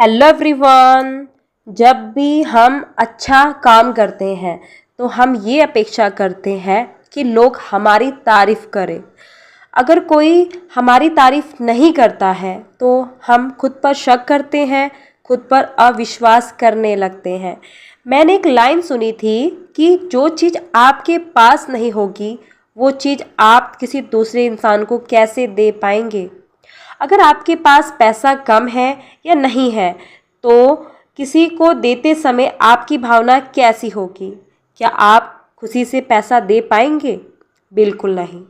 Hello everyone. जब भी हम अच्छा काम करते हैं तो हम ये अपेक्षा करते हैं कि लोग हमारी तारीफ़ करें। अगर कोई हमारी तारीफ़ नहीं करता है तो हम खुद पर शक करते हैं, खुद पर अविश्वास करने लगते हैं। मैंने एक लाइन सुनी थी कि जो चीज़ आपके पास नहीं होगी वो चीज़ आप किसी दूसरे इंसान को कैसे दे पाएंगे। अगर आपके पास पैसा कम है या नहीं है तो किसी को देते समय आपकी भावना कैसी होगी? क्या आप खुशी से पैसा दे पाएंगे? बिल्कुल नहीं।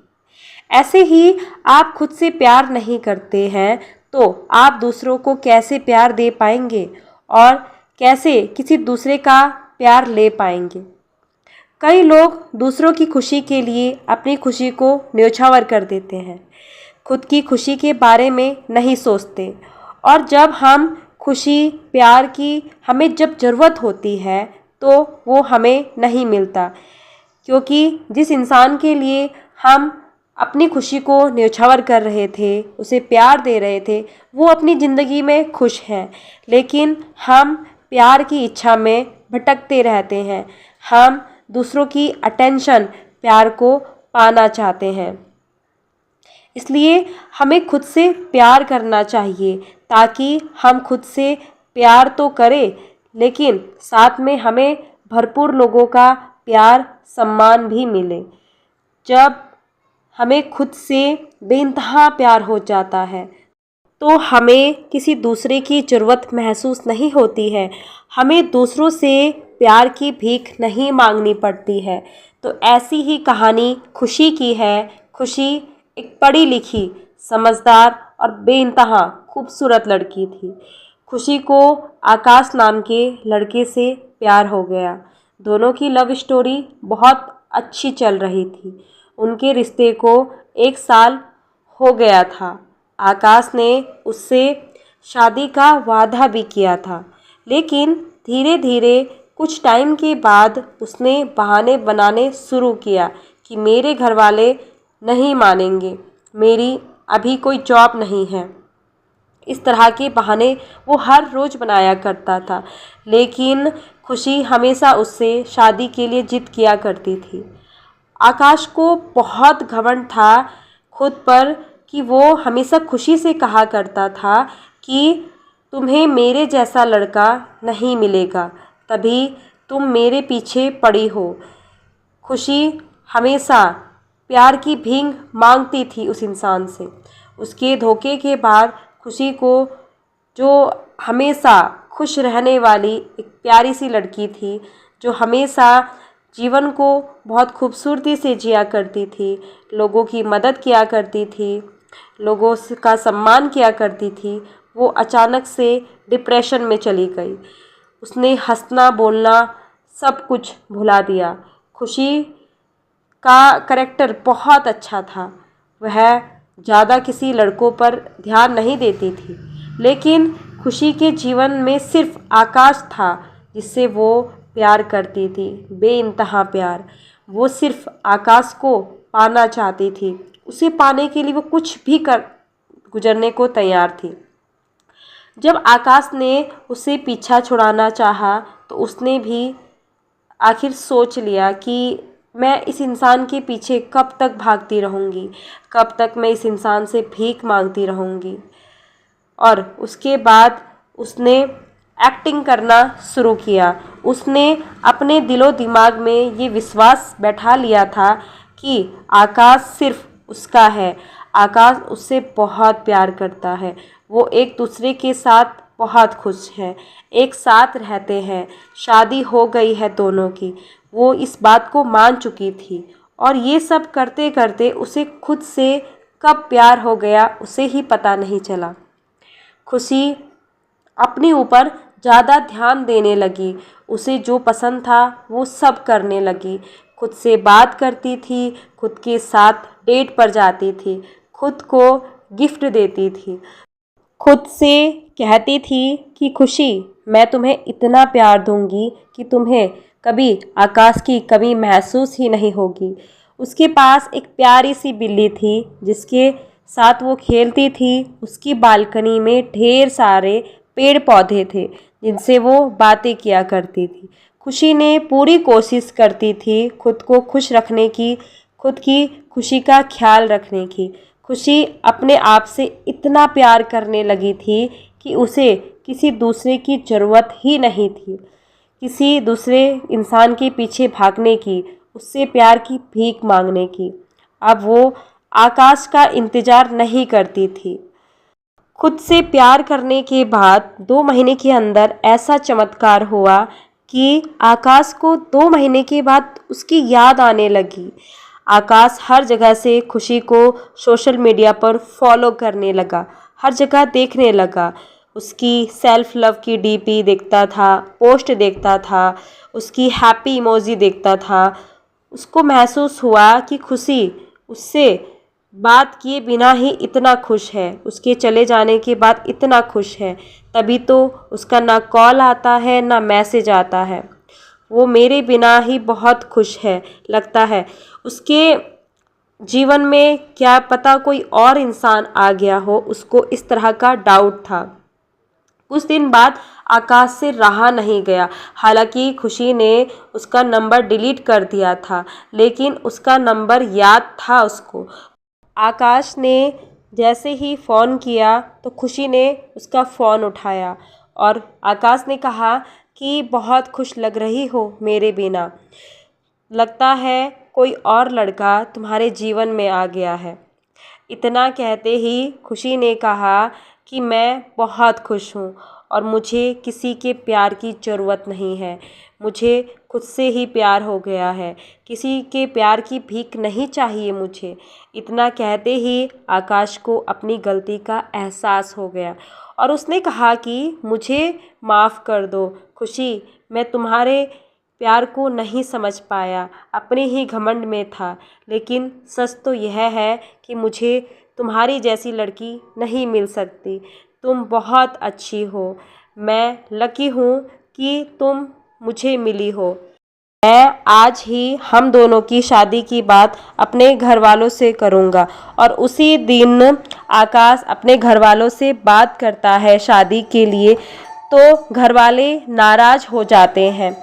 ऐसे ही आप खुद से प्यार नहीं करते हैं तो आप दूसरों को कैसे प्यार दे पाएंगे और कैसे किसी दूसरे का प्यार ले पाएंगे। कई लोग दूसरों की खुशी के लिए अपनी खुशी को न्योछावर कर देते हैं, खुद की खुशी के बारे में नहीं सोचते। और जब हम खुशी प्यार की हमें जब ज़रूरत होती है तो वो हमें नहीं मिलता, क्योंकि जिस इंसान के लिए हम अपनी खुशी को न्योछावर कर रहे थे, उसे प्यार दे रहे थे, वो अपनी ज़िंदगी में खुश हैं, लेकिन हम प्यार की इच्छा में भटकते रहते हैं। हम दूसरों की अटेंशन प्यार को पाना चाहते हैं। इसलिए हमें खुद से प्यार करना चाहिए ताकि हम खुद से प्यार तो करें लेकिन साथ में हमें भरपूर लोगों का प्यार सम्मान भी मिले। जब हमें खुद से बेइंतहा प्यार हो जाता है तो हमें किसी दूसरे की ज़रूरत महसूस नहीं होती है, हमें दूसरों से प्यार की भीख नहीं मांगनी पड़ती है। तो ऐसी ही कहानी खुशी की है। खुशी एक पढ़ी लिखी, समझदार और बेइंतहा खूबसूरत लड़की थी। खुशी को आकाश नाम के लड़के से प्यार हो गया। दोनों की लव स्टोरी बहुत अच्छी चल रही थी। उनके रिश्ते को 1 साल हो गया था। आकाश ने उससे शादी का वादा भी किया था, लेकिन धीरे धीरे कुछ टाइम के बाद उसने बहाने बनाने शुरू किया कि मेरे घर वाले नहीं मानेंगे, मेरी अभी कोई जॉब नहीं है। इस तरह के बहाने वो हर रोज़ बनाया करता था, लेकिन खुशी हमेशा उससे शादी के लिए जिद किया करती थी। आकाश को बहुत घमंड था खुद पर कि वो हमेशा खुशी से कहा करता था कि तुम्हें मेरे जैसा लड़का नहीं मिलेगा, तभी तुम मेरे पीछे पड़ी हो। खुशी हमेशा प्यार की भीख मांगती थी उस इंसान से। उसके धोखे के बाद खुशी को, जो हमेशा खुश रहने वाली एक प्यारी सी लड़की थी, जो हमेशा जीवन को बहुत खूबसूरती से जिया करती थी, लोगों की मदद किया करती थी, लोगों का सम्मान किया करती थी, वो अचानक से डिप्रेशन में चली गई। उसने हंसना बोलना सब कुछ भुला दिया। खुशी का करैक्टर बहुत अच्छा था। वह ज़्यादा किसी लड़कों पर ध्यान नहीं देती थी, लेकिन खुशी के जीवन में सिर्फ आकाश था जिससे वो प्यार करती थी, बेइंतहा प्यार। वो सिर्फ आकाश को पाना चाहती थी। उसे पाने के लिए वो कुछ भी कर गुजरने को तैयार थी। जब आकाश ने उसे पीछा छुड़ाना चाहा तो उसने भी आखिर सोच लिया कि मैं इस इंसान के पीछे कब तक भागती रहूँगी, कब तक मैं इस इंसान से भीख मांगती रहूँगी। और उसके बाद उसने एक्टिंग करना शुरू किया। उसने अपने दिलो दिमाग में ये विश्वास बैठा लिया था कि आकाश सिर्फ उसका है, आकाश उससे बहुत प्यार करता है, वो एक दूसरे के साथ बहुत खुश हैं, एक साथ रहते हैं, शादी हो गई है दोनों की। वो इस बात को मान चुकी थी और ये सब करते करते उसे खुद से कब प्यार हो गया उसे ही पता नहीं चला। खुशी अपने ऊपर ज़्यादा ध्यान देने लगी। उसे जो पसंद था वो सब करने लगी। खुद से बात करती थी, खुद के साथ डेट पर जाती थी, खुद को गिफ्ट देती थी, खुद से कहती थी कि खुशी मैं तुम्हें इतना प्यार दूंगी कि तुम्हें कभी आकाश की कमी महसूस ही नहीं होगी। उसके पास एक प्यारी सी बिल्ली थी जिसके साथ वो खेलती थी। उसकी बालकनी में ढेर सारे पेड़ पौधे थे जिनसे वो बातें किया करती थी। खुशी ने पूरी कोशिश करती थी खुद को खुश रखने की, खुद की खुशी का ख्याल रखने की। खुशी अपने आप से इतना प्यार करने लगी थी कि उसे किसी दूसरे की ज़रूरत ही नहीं थी, किसी दूसरे इंसान के पीछे भागने की, उससे प्यार की भीख मांगने की। अब वो आकाश का इंतज़ार नहीं करती थी। खुद से प्यार करने के बाद 2 महीने के अंदर ऐसा चमत्कार हुआ कि आकाश को 2 महीने के बाद उसकी याद आने लगी। आकाश हर जगह से खुशी को सोशल मीडिया पर फॉलो करने लगा, हर जगह देखने लगा। उसकी सेल्फ लव की डीपी देखता था, पोस्ट देखता था, उसकी हैप्पी इमोजी देखता था। उसको महसूस हुआ कि खुशी उससे बात किए बिना ही इतना खुश है, उसके चले जाने के बाद इतना खुश है। तभी तो उसका ना कॉल आता है ना मैसेज आता है। वो मेरे बिना ही बहुत खुश है लगता है। उसके जीवन में क्या पता कोई और इंसान आ गया हो, उसको इस तरह का डाउट था। कुछ दिन बाद आकाश से रहा नहीं गया। हालांकि खुशी ने उसका नंबर डिलीट कर दिया था, लेकिन उसका नंबर याद था उसको। आकाश ने जैसे ही फ़ोन किया तो खुशी ने उसका फ़ोन उठाया और आकाश ने कहा कि बहुत खुश लग रही हो मेरे बिना, लगता है कोई और लड़का तुम्हारे जीवन में आ गया है। इतना कहते ही खुशी ने कहा कि मैं बहुत खुश हूँ और मुझे किसी के प्यार की ज़रूरत नहीं है, मुझे खुद से ही प्यार हो गया है, किसी के प्यार की भीख नहीं चाहिए मुझे। इतना कहते ही आकाश को अपनी गलती का एहसास हो गया और उसने कहा कि मुझे माफ़ कर दो खुशी, मैं तुम्हारे प्यार को नहीं समझ पाया, अपने ही घमंड में था। लेकिन सच तो यह है कि मुझे तुम्हारी जैसी लड़की नहीं मिल सकती। तुम बहुत अच्छी हो, मैं लकी हूँ कि तुम मुझे मिली हो। मैं आज ही हम दोनों की शादी की बात अपने घर वालों से करूँगा। और उसी दिन आकाश अपने घर वालों से बात करता है शादी के लिए, तो घर वाले नाराज़ हो जाते हैं।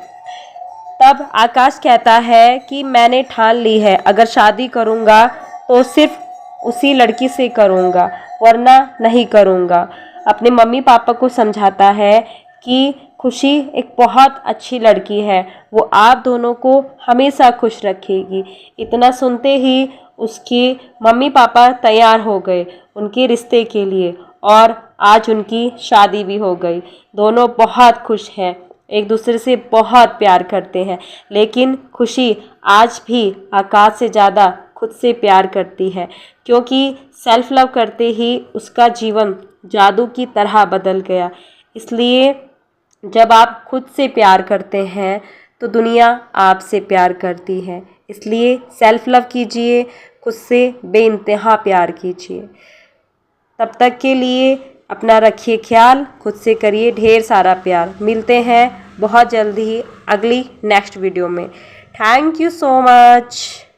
तब आकाश कहता है कि मैंने ठान ली है, अगर शादी करूँगा तो सिर्फ उसी लड़की से करूँगा, वरना नहीं करूँगा। अपने मम्मी पापा को समझाता है कि खुशी एक बहुत अच्छी लड़की है, वो आप दोनों को हमेशा खुश रखेगी। इतना सुनते ही उसके मम्मी पापा तैयार हो गए उनके रिश्ते के लिए और आज उनकी शादी भी हो गई। दोनों बहुत खुश हैं, एक दूसरे से बहुत प्यार करते हैं। लेकिन खुशी आज भी आकाश से ज़्यादा खुद से प्यार करती है, क्योंकि सेल्फ लव करते ही उसका जीवन जादू की तरह बदल गया। इसलिए जब आप खुद से प्यार करते हैं तो दुनिया आपसे प्यार करती है। इसलिए सेल्फ लव कीजिए, खुद से बेइंतहा प्यार कीजिए। तब तक के लिए अपना रखिए ख्याल, खुद से करिए ढेर सारा प्यार। मिलते हैं बहुत जल्दी ही अगली नेक्स्ट वीडियो में। Thank you so much.